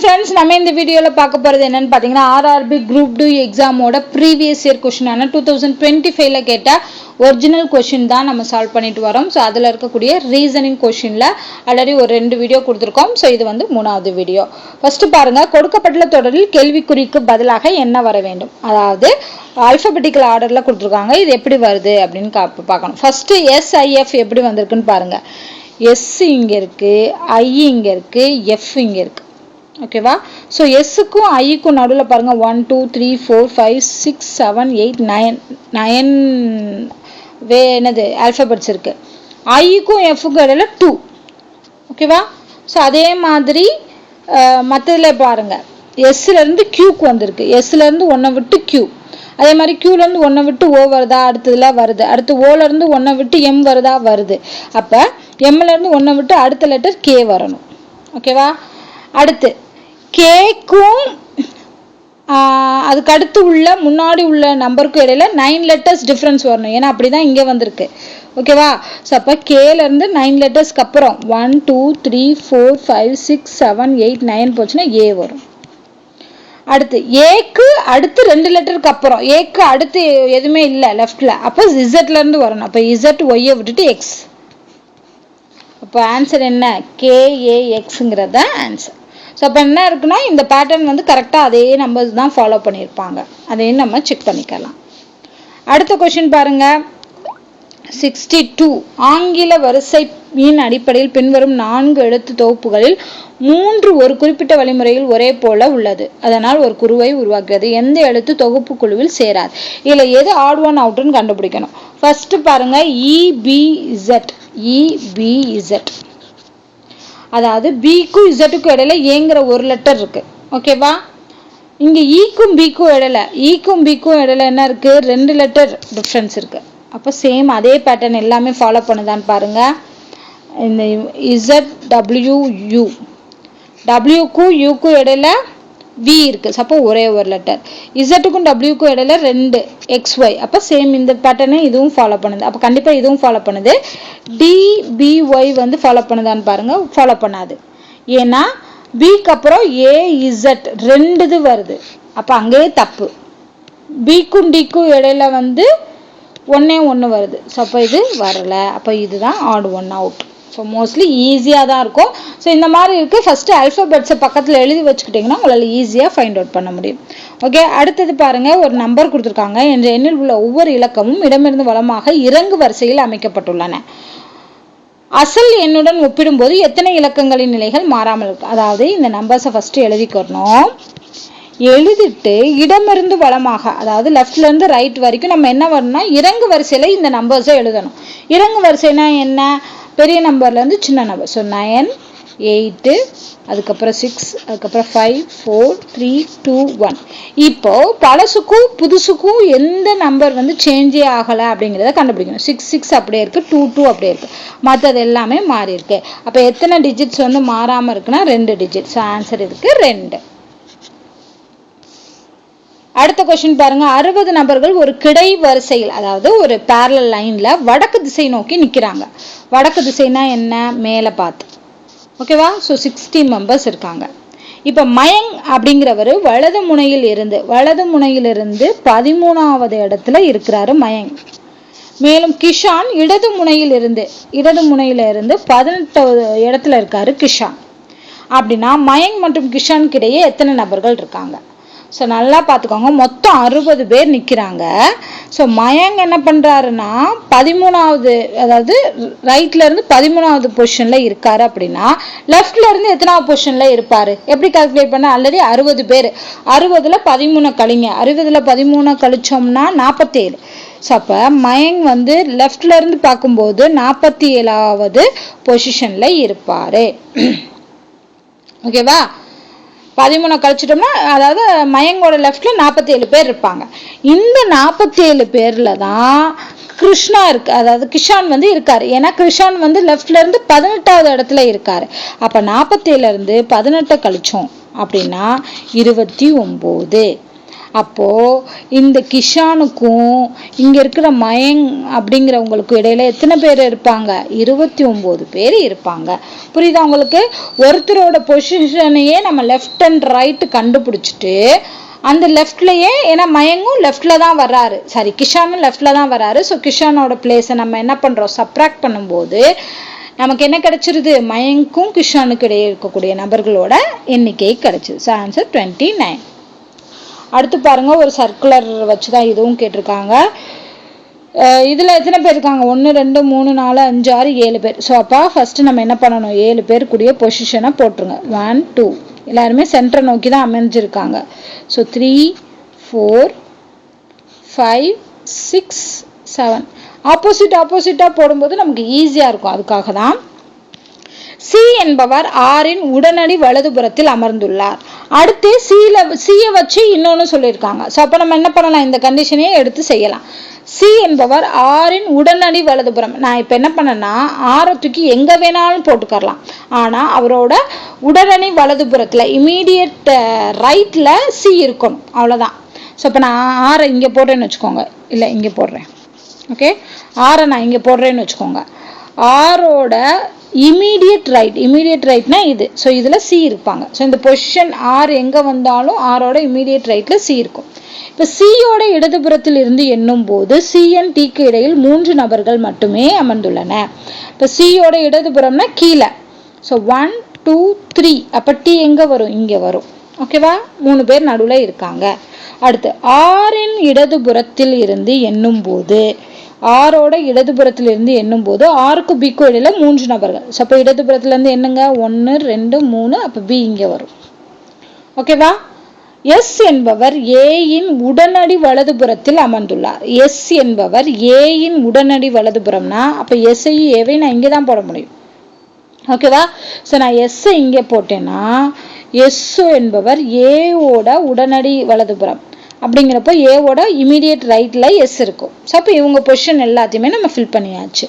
Friends, நம்ம இந்த வீடியோல பார்க்க போறது என்னன்னு பாத்தீங்கன்னா RRB group 2 எக்ஸாமோட previous year question ஆன 2025 ல கேட்ட ஒரிஜினல் क्वेश्चन தான் நம்ம சால்வ் பண்ணிட்டு வரோம். சோ அதுல இருக்கக்கூடிய ரீசனிங் क्वेश्चनல ஆல்ரெடி ஒரு ரெண்டு வீடியோ கொடுத்திருக்கோம். சோ இது வந்து மூணாவது வீடியோ. ஃபர்ஸ்ட் பாருங்க, கொடுக்கப்பட்ட தொடரில் கேள்விக்குறிக்கு பதிலாக என்ன வர வேண்டும். அதாவது ஆல்பபெட்டிக்கல் ஆர்டர்ல கொடுத்திருக்காங்க. இது எப்படி வருது அப்படின்னு பார்க்கணும். ஃபர்ஸ்ட் SIF எப்படி வந்திருக்குன்னு பாருங்க. S இங்க இருக்கு, I இங்க இருக்கு, F இங்க இருக்கு. ஓகேவா? சோ S க்கும் I க்கும் நடுவுல பாருங்க 1 2 3 4 5 6 7 8 9 என்னது ஆல்பபெட்ஸ் இருக்கு. I க்கும் F க்கும் இடையில 2. ஓகேவா? சோ அதே மாதிரி மத்ததுல பாருங்க, S ல இருந்து Q க்கு வந்திருக்கு. S ல இருந்து 1 விட்டு Q. அதே மாதிரி Q ல இருந்து 1 விட்டு O வருதா, அடுத்ததுல வருது. அடுத்து O ல இருந்து 1 விட்டு M வருதா, வருது. அப்ப M ல இருந்து 1 விட்டு அடுத்த லெட்டர் K வரணும். ஓகேவா? அடுத்து கேக்கும் அதுக்கு அடுத்து உள்ள முன்னாடி உள்ள நம்பருக்கு இடையில 9 லெட்டர்ஸ் டிஃபரன்ஸ் வரணும். ஏன்னா அப்படிதான் இங்க வந்திருக்கு. ஓகேவா? சோ அப்ப கேல இருந்து 9 லெட்டர்ஸ்க்கு அப்புறம் 1 2 3 4 5 6 7 8 9 போச்சுன்னா ஏ வரும். அடுத்து ஏக்கு அடுத்து 2 லெட்டருக்கு அப்புறம் ஏக்கு அடுத்து எதுவுமே இல்ல லெஃப்ட்ல, அப்ப இசட்ல இருந்து வரணும். அப்ப இசட் ஒய்யை விட்டுட்டு எக்ஸ். அப்ப ஆன்சர் என்ன? KAXங்கிறத ஆன்சர். ஸோ அப்போ என்ன இருக்குன்னா இந்த பேட்டர்ன் வந்து கரெக்டாக அதே நம்பர்ஸ் தான் ஃபாலோ பண்ணியிருப்பாங்க. அதையும் நம்ம செக் பண்ணிக்கலாம். அடுத்த கொஸ்டின் பாருங்க, 62. ஆங்கில வரிசையின் அடிப்படையில் பின்வரும் 4 எழுத்து தொகுப்புகளில் 3 ஒரு குறிப்பிட்ட வழிமுறையில் ஒரே போல உள்ளது. அதனால் ஒரு குருவை உருவாக்குகிறது. எந்த எழுத்து தொகுப்பு குழுவில் சேராது. இதுல எது ஆட் ஒன் அவுட்னு கண்டுபிடிக்கணும். ஃபர்ஸ்ட் பாருங்க, EBZ. அதாவது பிக்கும் இசட்டுக்கும் இடையில ஏங்கிற ஒரு லெட்டர் இருக்கு. ஓகேவா? இங்க ஈக்கும் பிக்கும் இடையில என்ன இருக்கு? 2 லெட்டர் டிஃபரன்ஸ் இருக்கு. அப்ப சேம் அதே பேட்டர்ன் எல்லாமே ஃபாலோ பண்ணுதான்னு பாருங்க. இந்த ZWU, Wக்கும் Uக்கும் இடையில V இருக்கு. அப்போ ஒரே ஒரு லெட்டர். இசட்டுக்கும் Wக்கும் இடையில 2 XY. அப்ப சேம் இந்த பேட்டர்னை இதுவும் ஃபாலோ பண்ணுது. அப்ப கண்டிப்பா இதுவும் ஃபாலோ பண்ணுது. DBY வந்து ஃபாலோ பண்ணுதான்னு பாருங்க. ஃபாலோ பண்ணாது. ஏன்னா பிக்கு அப்புறம் AZ 2 இது வருது. அப்ப அங்கேயே தப்பு. பிக்கும் டிக்கும் இடையில வந்து 1 வருது. ஸோ அப்போ இது வரல. அப்போ இதுதான் odd one out. So mostly ஈஸியாக தான் இருக்கும். ஸோ இந்த மாதிரி இருக்கு. ஃபர்ஸ்ட் ஆல்பபெட்ஸை பக்கத்தில் எழுதி வச்சுக்கிட்டிங்கன்னா உங்களால் ஈஸியாக ஃபைண்ட் அவுட் பண்ண முடியும். ஓகே, அடுத்தது பாருங்க, ஒரு நம்பர் கொடுத்துருக்காங்க. என்ற எண்ணில் உள்ள ஒவ்வொரு இலக்கமும் இடமிருந்து வலமாக இறங்கு வரிசையில் அமைக்கப்பட்டுள்ளன. அசல் எண்ணுடன் ஒப்பிடும்போது எத்தனை இலக்கங்களின் நிலைகள் மாறாமல் இருக்கு. அதாவது இந்த நம்பர்ஸை ஃபர்ஸ்ட் எழுதிக்கணும். எழுதிட்டு இடமிருந்து வலமாக, அதாவது லெஃப்ட்ல இருந்து ரைட் வரைக்கும் நம்ம என்ன வரணும்னா இறங்கு வரிசையில இந்த நம்பர்ஸை எழுதணும். இறங்கு வரிசைனா என்ன? பெரிய நம்பர்ல இருந்து சின்ன நம்பர். ஸோ 9 8 அதுக்கப்புறம் 6 அதுக்கப்புறம் 5 4 3 2 1. இப்போ பழசுக்கும் புதுசுக்கும் எந்த நம்பர் வந்து சேஞ்சே ஆகலை அப்படிங்கிறத கண்டுபிடிக்கணும். 6 6 அப்படியே இருக்கு, 2 2 அப்படியே இருக்கு, மற்றது எல்லாமே மாறி இருக்கு. அப்போ எத்தனை டிஜிட்ஸ் வந்து மாறாம இருக்குன்னா 2 டிஜிட்ஸ். ஆன்சர் இதுக்கு 2. அடுத்த கொஸ்டின் பாருங்க, 60 நபர்கள் ஒரு கிடை வரிசையில், அதாவது ஒரு parallel லைன்ல வடக்கு திசை நோக்கி நிக்கிறாங்க. வடக்கு திசைனா என்ன? மேல பார்த்து. ஓகேவா? ஸோ 60 மெம்பர்ஸ் இருக்காங்க. இப்ப மயங்க் அப்படிங்கிறவர் வலது முனையிலிருந்து 13வது இடத்துல இருக்கிறாரு மயங்க். மேலும் கிஷான் இடது முனையில இருந்து 18வது இடத்துல இருக்காரு கிஷான். அப்படின்னா மயங்க் மற்றும் கிஷானுக்கு இடையே எத்தனை நபர்கள் இருக்காங்க? ஸோ நல்லா பார்த்துக்கோங்க, மொத்தம் 60 பேர் நிற்கிறாங்க. ஸோ மயங்க் என்ன பண்ணுறாருன்னா 13வது, அதாவது ரைட்ல இருந்து 13வது பொசிஷன்ல இருக்காரு. அப்படின்னா லெஃப்ட்ல இருந்து எத்தனாவது பொசிஷன்ல இருப்பாரு? எப்படி கால்குலேட் பண்ண? ஆல்ரெடி 60 பேர், 60ல் 13 கழிங்க. 60ல் 13 கழிச்சோம்னா 47. ஸோ அப்போ மயங்க் வந்து லெஃப்ட்ல இருந்து பார்க்கும்போது 47வது பொசிஷன்ல இருப்பாரு. ஓகேவா? 13 கழிச்சிட்டோம்னா, அதாவது மயங்கோட லெஃப்ட்ல 47 பேர் இருப்பாங்க. இந்த 47 பேர்ல தான் கிருஷ்ணா இருக்கு, அதாவது கிஷான் வந்து இருக்காரு. ஏன்னா கிருஷ்ணான் வந்து லெஃப்ட்ல இருந்து 18வது இடத்துல இருக்காரு. அப்ப 47ல இருந்து 18 கழிச்சோம் அப்படின்னா 29. அப்போது இந்த கிஷானுக்கும் இங்கே இருக்கிற மயங் அப்படிங்கிறவங்களுக்கும் இடையில எத்தனை பேர் இருப்பாங்க? 29 பேர் இருப்பாங்க. புரியுதா உங்களுக்கு? ஒருத்தரோட பொசிஷனையே நம்ம லெஃப்ட் அண்ட் ரைட் கண்டுபிடிச்சிட்டு அந்த லெஃப்ட்லயே, ஏன்னா மயங்கும் லெஃப்ட்ல தான் வர்றாரு, சாரி கிஷானும் லெஃப்ட்ல தான் வர்றாரு. ஸோ கிஷானோட பிளேஸை நம்ம என்ன பண்றோம்? சப்ராக்ட் பண்ணும்போது நமக்கு என்ன கிடைச்சிருது? மயங்கும் கிஷானுக்கு இடையே இருக்கக்கூடிய நபர்களோட எண்ணிக்கை கிடைச்சிது. So answer 29. அடுத்து பாருங்க, ஒரு சர்க்குலர் வச்சுதான் இதுவும் கேட்டிருக்காங்க. இதில் எத்தனை பேர் இருக்காங்க? 1 2 3 4 5 6 7 பேர். ஸோ அப்போ ஃபர்ஸ்ட் நம்ம என்ன பண்ணணும்? 7 பேர் கூடிய பொசிஷனை போட்டுருங்க. 1 2 எல்லாருமே சென்டரை நோக்கி தான் அமைஞ்சிருக்காங்க. ஸோ 3 4 5 6 7 ஆப்போசிட்டாக போடும்போது நமக்கு ஈஸியாக இருக்கும். அதுக்காக தான் சி என்பவர் ஆரின் உடனடி வலதுபுறத்தில் அமர்ந்துள்ளார். அடுத்து சியை வச்சு இன்னொன்னு சொல்லியிருக்காங்க. ஸோ அப்போ நம்ம என்ன பண்ணலாம்? இந்த கண்டிஷனையே எடுத்து செய்யலாம். சி என்பவர் ஆரின் உடனடி வலதுபுறம். நான் இப்போ என்ன பண்ணேன்னா ஆரை தூக்கி எங்கே வேணாலும் போட்டுக்கரலாம். ஆனால் அவரோட உடனடி வலதுபுறத்தில் இமீடியட் ரைட்டில் சி இருக்கணும். அவ்வளோதான். ஸோ இப்போ நான் ஆரை இங்கே போடுறேன்னு வச்சுக்கோங்க. இல்லை இங்கே போடுறேன். ஓகே, ஆரை நான் இங்கே போடுறேன்னு வச்சுக்கோங்க. ஆரோட இமீடியட் ரைட்னா இது. ஸோ இதில் சி இருப்பாங்க. ஸோ இந்த பொசிஷன் ஆர் எங்கே வந்தாலும் ஆரோட இமீடியட் ரைட்டில் சி இருக்கும். இப்போ சியோட இடதுபுறத்தில் இருந்து எண்ணும் போது சிஎன் டிக்கு இடையில் 3 நபர்கள் மட்டுமே அமர்ந்துள்ளன. இப்போ சியோட இடதுபுறம்னா கீழே. ஸோ 1 2 3. அப்போ டி எங்கே வரும்? இங்கே வரும். ஓகேவா? 3 பேர் நடுவில் இருக்காங்க. அடுத்து ஆரின் இடதுபுறத்தில் இருந்து எண்ணும் போது, ஆரோட இடதுபுறத்தில் இருந்து எண்ணும் போது ஆருக்கு பிக்கு இடையில 3 நபர்கள். ஸோ அப்போ இடதுபுறத்துல இருந்து எண்ணுங்க. 1 2 3. அப்போ பி இங்கே வரும். ஓகேவா? எஸ் என்பவர் ஏயின் உடனடி வலதுபுறத்தில் அமர்ந்துள்ளார். எஸ் என்பவர் ஏயின் உடனடி வலதுபுறம்னா அப்போ எஸ்ஐயும் ஏவை நான் இங்கே தான் போட முடியும். ஓகேவா? ஸோ நான் எஸ்ஸை இங்கே போட்டேன்னா எஸ் என்பவர் ஏவோட உடனடி வலதுபுறம் அப்படிங்கிறப்போ ஏவோட இமீடியட் ரைட்ல எஸ் இருக்கும். ஸோ அப்போ இவங்க பொசிஷன் எல்லாத்தையுமே நம்ம ஃபில் பண்ணியாச்சு.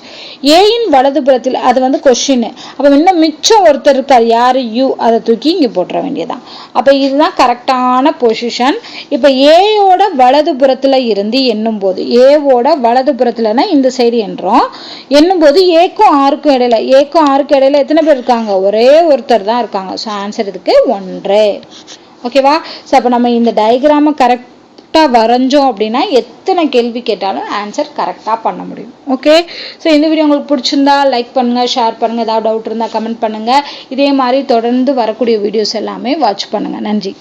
ஏயின் வலதுபுறத்தில் அது வந்து கொஸ்டின். அப்போ இன்னும் மிச்சம் ஒருத்தர் இருக்கார், யாரு? யூ. அதை தூக்கி இங்கே போட்டுற வேண்டியதான். அப்போ இதுதான் கரெக்டான பொசிஷன். இப்போ ஏயோட வலதுபுறத்தில் இருந்து எண்ணும் போது, ஏவோட வலதுபுறத்துலனா இந்த சைடு எண்ணும் போது ஏக்கும் ஆருக்கும் இடையில எத்தனை பேர் இருக்காங்க? ஒரே ஒருத்தர் தான் இருக்காங்க. ஸோ ஆன்சர் இதுக்கு 1. ஓகேவா? ஸோ அப்போ நம்ம இந்த டயக்ராமை கரெக்டாக வரைஞ்சோம் அப்படின்னா எத்தனை கேள்வி கேட்டாலும் ஆன்சர் கரெக்டாக பண்ண முடியும். ஓகே, ஸோ இந்த வீடியோ உங்களுக்கு பிடிச்சிருந்தா லைக் பண்ணுங்கள், ஷேர் பண்ணுங்கள். ஏதாவது டவுட் இருந்தால் கமெண்ட் பண்ணுங்கள். இதே மாதிரி தொடர்ந்து வரக்கூடிய வீடியோஸ் எல்லாமே வாட்ச் பண்ணுங்கள். நன்றி.